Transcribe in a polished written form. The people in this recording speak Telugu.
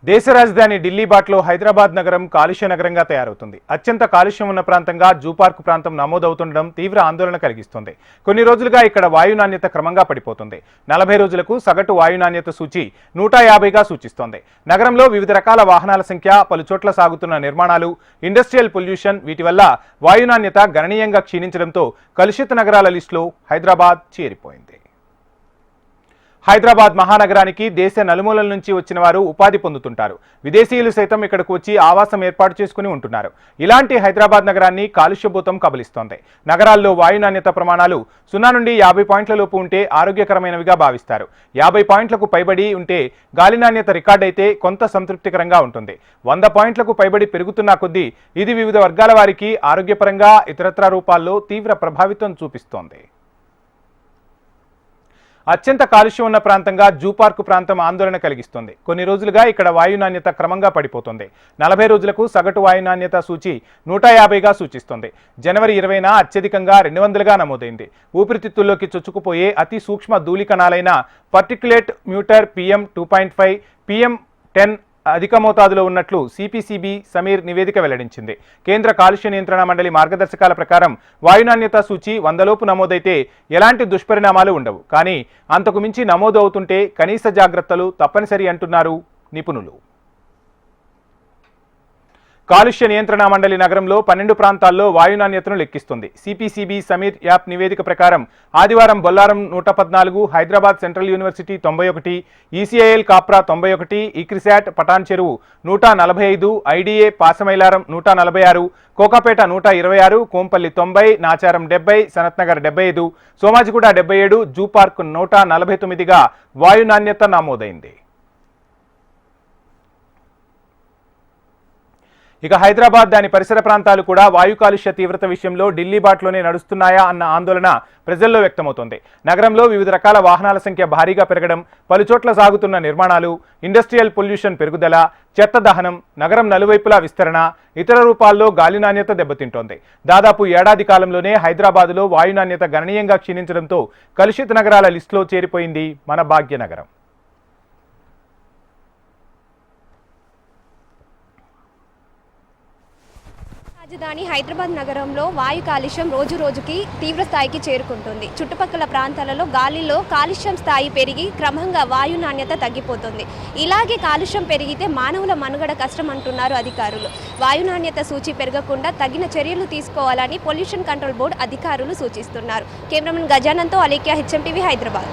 దేశ రాజధాని ఢిల్లీ బాటలో హైదరాబాద్ నగరం కాలుష్య నగరంగా తయారవుతుంది. అత్యంత కాలుష్యం ఉన్న ప్రాంతంగా జూ పార్క్ ప్రాంతం నమోదవుతుండడం తీవ్ర ఆందోళన కలిగిస్తుంది. కొన్ని రోజులుగా ఇక్కడ వాయు నాణ్యత క్రమంగా పడిపోతుంది. 40 రోజులకు సగటు వాయు నాణ్యత సూచి 150గా సూచిస్తోంది. నగరంలో వివిధ రకాల వాహనాల సంఖ్య, పలుచోట్ల సాగుతున్న నిర్మాణాలు, ఇండస్ట్రియల్ పొల్యూషన్ వీటి వల్ల వాయు నాణ్యత గణనీయంగా క్షీణించడంతో కలుషిత నగరాల లిస్టులో హైదరాబాద్ చేరిపోయింది. హైదరాబాద్ మహానగరానికి దేశ నలుమూలల నుంచి వచ్చిన వారు ఉపాధి పొందుతుంటారు. విదేశీయులు సైతం ఇక్కడకు వచ్చి ఆవాసం ఏర్పాటు చేసుకుని ఉంటున్నారు. ఇలాంటి హైదరాబాద్ నగరాన్ని కాలుష్యభూతం కబలిస్తోంది. నగరాల్లో వాయు నాణ్యత ప్రమాణాలు 0 నుండి 50 పాయింట్ల లోపు ఉంటే ఆరోగ్యకరమైనవిగా భావిస్తారు. 50 పాయింట్లకు పైబడి ఉంటే గాలి నాణ్యత రికార్డ్ అయితే కొంత సంతృప్తికరంగా ఉంటుంది. 100 పాయింట్లకు పైబడి పెరుగుతున్న కొద్దీ ఇది వివిధ వర్గాల వారికి ఆరోగ్యపరంగా ఇతరత్రా రూపాల్లో తీవ్ర ప్రభావితం చూపిస్తోంది. అత్యంత కాలుష్యం ఉన్న ప్రాంతంగా జూ పార్క్ ప్రాంతం ఆందోళన కలిగిస్తుంది. కొన్ని రోజులుగా ఇక్కడ వాయు నాణ్యత క్రమంగా పడిపోతుంది. 40 రోజులకు సగటు వాయు నాణ్యత సూచి 150గా సూచిస్తుంది. జనవరి 20న అత్యధికంగా 200గా నమోదైంది. ఊపిరితిత్తుల్లోకి చొచ్చుకుపోయే అతి సూక్ష్మ ధూళి కణాలైన పర్టిక్యులేట్ మ్యూటర్ PM2.5, PM10 అధిక మోతాదులో ఉన్నట్లు సిపిసిబి సమీర్ నివేదిక వెల్లడించింది. కేంద్ర కాలుష్య నియంత్రణ మండలి మార్గదర్శకాల ప్రకారం వాయు నాణ్యత సూచి 100లోపు నమోదైతే ఎలాంటి దుష్పరిణామాలు ఉండవు. కానీ అంతకు మించి నమోదు అవుతుంటే కనీస జాగ్రత్తలు తప్పనిసరి అంటున్నారు నిపుణులు. కాలుష్య నియంత్రణ మండలి నగరంలో 12 ప్రాంతాల్లో వాయు నాణ్యతను లెక్కిస్తుంది. సిపిసిబి సమీర్ యాప్ నివేదిక ప్రకారం ఆదివారం Bollaram 114, Hyderabad central university 91, ECIL Kapra 91, ICRISAT Patancheru 145, IDA Pashamylaram 146, Kokapet 126, Kompally 90, Nacharam 70, Sanathnagar 75, Somajiguda 77, zoo park 149గా వాయు నాణ్యత నమోదైంది. ఇక హైదరాబాద్ దాని పరిసర ప్రాంతాలు కూడా వాయు కాలుష్య తీవ్రత విషయంలో ఢిల్లీ బాటలోనే నడుస్తున్నాయా అన్న ఆందోళన ప్రజల్లో వ్యక్తమవుతోంది. నగరంలో వివిధ రకాల వాహనాల సంఖ్య భారీగా పెరగడం, పలుచోట్ల సాగుతున్న నిర్మాణాలు, ఇండస్ట్రియల్ పొల్యూషన్ పెరుగుదల, చెత్త దహనం, నగరం నలువైపులా విస్తరణ ఇతర రూపాల్లో గాలి నాణ్యత దెబ్బతింటోంది. దాదాపు ఏడాది కాలంలోనే హైదరాబాద్లో వాయు నాణ్యత గణనీయంగా క్షీణించడంతో కలుషిత నగరాల లిస్టులో చేరిపోయింది మన భాగ్యనగరం. రాజధాని హైదరాబాద్ నగరంలో వాయు కాలుష్యం రోజు రోజుకి తీవ్ర స్థాయికి చేరుకుంటుంది. చుట్టుపక్కల ప్రాంతాలలో గాలిలో కాలుష్యం స్థాయి పెరిగి క్రమంగా వాయు నాణ్యత తగ్గిపోతుంది. ఇలాగే కాలుష్యం పెరిగితే మానవుల మనుగడ కష్టం అంటున్నారు అధికారులు. వాయు నాణ్యత సూచి పెరగకుండా తగిన చర్యలు తీసుకోవాలని పొల్యూషన్ కంట్రోల్ బోర్డు అధికారులు సూచిస్తున్నారు. కెమెరామెన్ గజానంతో అలేఖ్య, HMTV, హైదరాబాద్.